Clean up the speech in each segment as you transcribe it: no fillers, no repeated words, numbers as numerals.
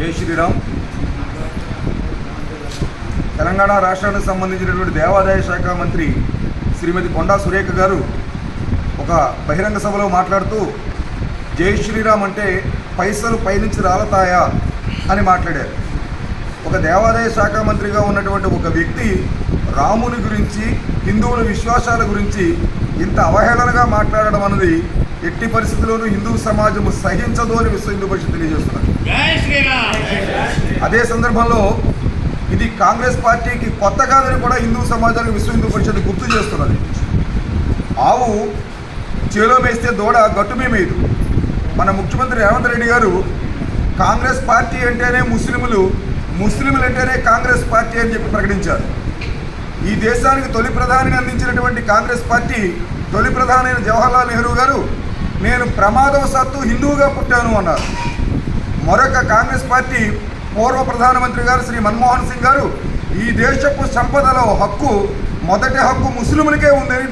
జై శ్రీరామ్. తెలంగాణ రాష్ట్రానికి సంబంధించినటువంటి దేవాదాయ శాఖ మంత్రి శ్రీమతి కొండా సురేఖ గారు ఒక బహిరంగ సభలో మాట్లాడుతూ జై శ్రీరామ్ అంటే పైసలు పైనుంచి రాలతాయా అని మాట్లాడారు. ఒక దేవాదాయ శాఖ మంత్రిగా ఉన్నటువంటి ఒక వ్యక్తి రాముని గురించి, హిందువుల విశ్వాసాల గురించి ఇంత అవహేళనగా మాట్లాడడం అన్నది ఎట్టి పరిస్థితుల్లోనూ హిందూ సమాజము సహించదు అని విశ్వ హిందూ పరిషత్ తెలియజేస్తున్నారు. అదే సందర్భంలో ఇది కాంగ్రెస్ పార్టీకి కొత్త కాదని కూడా హిందూ సమాజానికి విశ్వ హిందూ పరిషత్ గుర్తు చేస్తున్నది. ఆవు చేలో వేస్తే దూడ గట్టు మేమేదు. మన ముఖ్యమంత్రి రేవంత్ రెడ్డి గారు కాంగ్రెస్ పార్టీ అంటేనే ముస్లింలు అంటేనే కాంగ్రెస్ పార్టీ అని చెప్పి ప్రకటించారు. ఈ దేశానికి తొలి ప్రధానిని అందించినటువంటి కాంగ్రెస్ పార్టీ తొలి ప్రధాని అయిన జవహర్లాల్ నెహ్రూ గారు నేను ప్రమాదవశాత్తు హిందువుగా పుట్టాను అన్నారు. మరొక కాంగ్రెస్ పార్టీ పూర్వ ప్రధానమంత్రి గారు శ్రీ మన్మోహన్ సింగ్ గారు ఈ దేశపు సంపదలో మొదటి హక్కు ముస్లింలకే ఉందని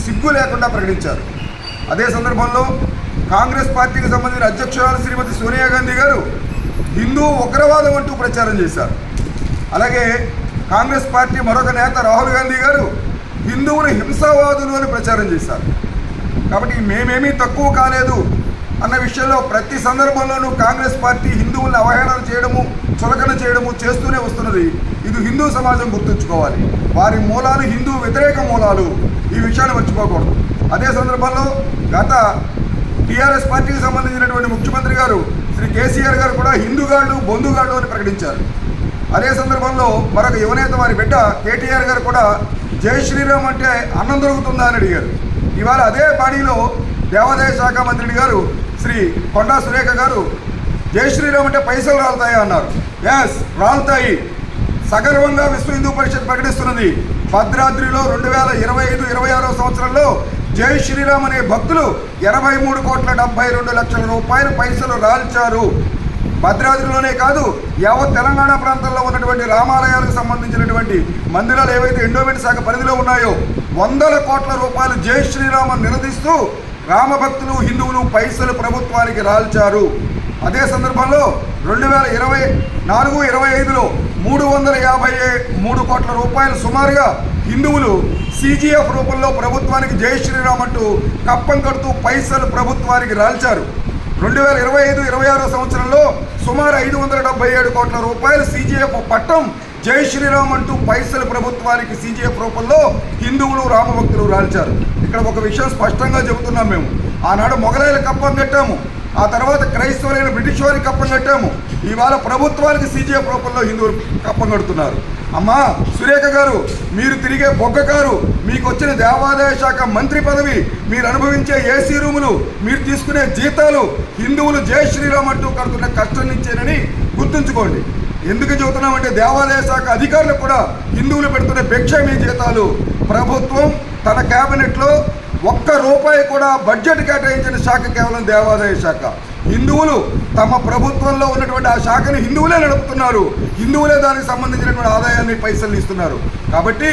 సిగ్గు లేకుండా ప్రకటించారు. అదే సందర్భంలో కాంగ్రెస్ పార్టీకి సంబంధించిన అధ్యక్షురాలు శ్రీమతి సోనియా గాంధీ గారు హిందూ ఉగ్రవాదం అంటూ ప్రచారం చేశారు. అలాగే కాంగ్రెస్ పార్టీ మరొక నేత రాహుల్ గాంధీ గారు హిందువులు హింసావాదులు అని ప్రచారం చేశారు. కాబట్టి మేమేమీ తక్కువ కాలేదు అన్న విషయంలో ప్రతి సందర్భంలోనూ కాంగ్రెస్ పార్టీ హిందువులను అవహేళన చేయడము, చులకన చేయడము చేస్తూనే వస్తున్నది. ఇది హిందూ సమాజం గుర్తుంచుకోవాలి. వారి మూలాలు హిందూ వ్యతిరేక మూలాలు, ఈ విషయాన్ని మర్చిపోకూడదు. అదే సందర్భంలో గత టీఆర్ఎస్ పార్టీకి సంబంధించినటువంటి ముఖ్యమంత్రి గారు శ్రీ కేసీఆర్ గారు కూడా హిందూగాళ్ళు బొందుగాళ్ళు అని ప్రకటించారు. అదే సందర్భంలో మరొక యువనేత వారి బిడ్డ కేటీఆర్ గారు కూడా జై శ్రీరామ్ అంటే అన్నం దొరుకుతుందా అని అడిగారు. ఇవాళ అదే బాడీలో దేవాదాయ శాఖ మంత్రి గారు శ్రీ కొండా సురేఖ గారు జై శ్రీరామ్ అంటే పైసలు రాలుతాయా అన్నారు. ఎస్, రాలుతాయి. సగర్వంగా విశ్వ హిందూ పరిషత్ ప్రకటిస్తున్నది. భద్రాద్రిలో 2025-26 సంవత్సరంలో జై శ్రీరామ్ అనే భక్తులు 83,72,00,000 రూపాయల పైసలు రాల్చారు. భద్రాద్రిలోనే కాదు, యావత్ తెలంగాణ ప్రాంతంలో ఉన్నటువంటి రామాలయాలకు సంబంధించినటువంటి మందిరాలు ఏవైతే ఎండోమెంట్ శాఖ పరిధిలో ఉన్నాయో 100 కోట్ల రూపాయలు జై శ్రీరామ్ నిలదీస్తూ రామభక్తులు, హిందువులు పైసలు ప్రభుత్వానికి రాల్చారు. అదే సందర్భంలో 2024-25లో 353 కోట్ల రూపాయలు సుమారుగా హిందువులు CGF రూపంలో ప్రభుత్వానికి జై శ్రీరామ్ అంటూ కప్పం కడుతూ పైసలు ప్రభుత్వానికి రాల్చారు. 2025-26 సంవత్సరంలో సుమారు 577 కోట్ల రూపాయలు CGF పట్టం జై శ్రీరామ్ అంటూ పైసలు ప్రభుత్వానికి CGF రూపంలో హిందువులు, రామభక్తులు రాల్చారు. ఇక్కడ ఒక విషయం స్పష్టంగా చెబుతున్నాం. మేము ఆనాడు మొగలాయల కప్పం కట్టాము, ఆ తర్వాత క్రైస్తవులైన బ్రిటిష్ వారికి కప్పం కట్టాము. ఇవాళ ప్రభుత్వానికి CGF రూపంలో హిందువులు కప్పం కడుతున్నారు. అమ్మా సురేఖ గారు, మీరు తిరిగే బొగ్గకారు, మీకు వచ్చిన దేవాదాయ శాఖ మంత్రి పదవి, మీరు అనుభవించే ఏసీ రూములు, మీరు తీసుకునే జీతాలు హిందువులు జై శ్రీరామ్ అంటూ కడుతున్న కష్టం నుంచేనని గుర్తుంచుకోండి. ఎందుకు చెబుతున్నామంటే దేవాదాయ శాఖ అధికారులకు కూడా హిందువులు పెడుతున్న భిక్ష మీ జీతాలు. ప్రభుత్వం తన క్యాబినెట్లో ₹1 కూడా బడ్జెట్ కేటాయించిన శాఖ కేవలం దేవాదాయ శాఖ. హిందువులు తమ ప్రభుత్వంలో ఉన్నటువంటి ఆ శాఖని హిందువులే నడుపుతున్నారు. హిందువులే దానికి సంబంధించినటువంటి ఆదాయాన్ని పైసలు ఇస్తున్నారు. కాబట్టి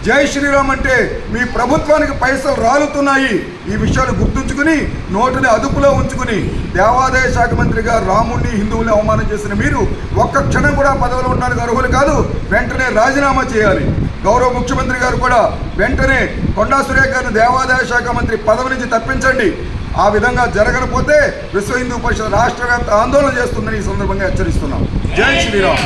జై శ్రీరామ్ అంటే మీ ప్రభుత్వానికి పైసలు రాలుతున్నాయి. ఈ విషయాలు గుర్తుంచుకుని నోటిని అదుపులో ఉంచుకుని దేవాదాయ శాఖ మంత్రిగా రాముడిని, హిందువుల్ని అవమానం చేసిన మీరు ఒక్క క్షణం కూడా పదవిలో ఉండడానికి అర్హులు కాదు. వెంటనే రాజీనామా చేయాలి. గౌరవ ముఖ్యమంత్రి గారు కూడా వెంటనే కొండా సురేఖ గారిని దేవాదాయ శాఖ మంత్రి పదవి నుంచి తప్పించండి. ఆ విధంగా జరగకపోతే విశ్వ హిందూ పరిషత్ రాష్ట్ర వ్యాప్త ఆందోళన చేస్తుందని ఈ సందర్భంగా హెచ్చరిస్తున్నాం. జై శ్రీరామ్.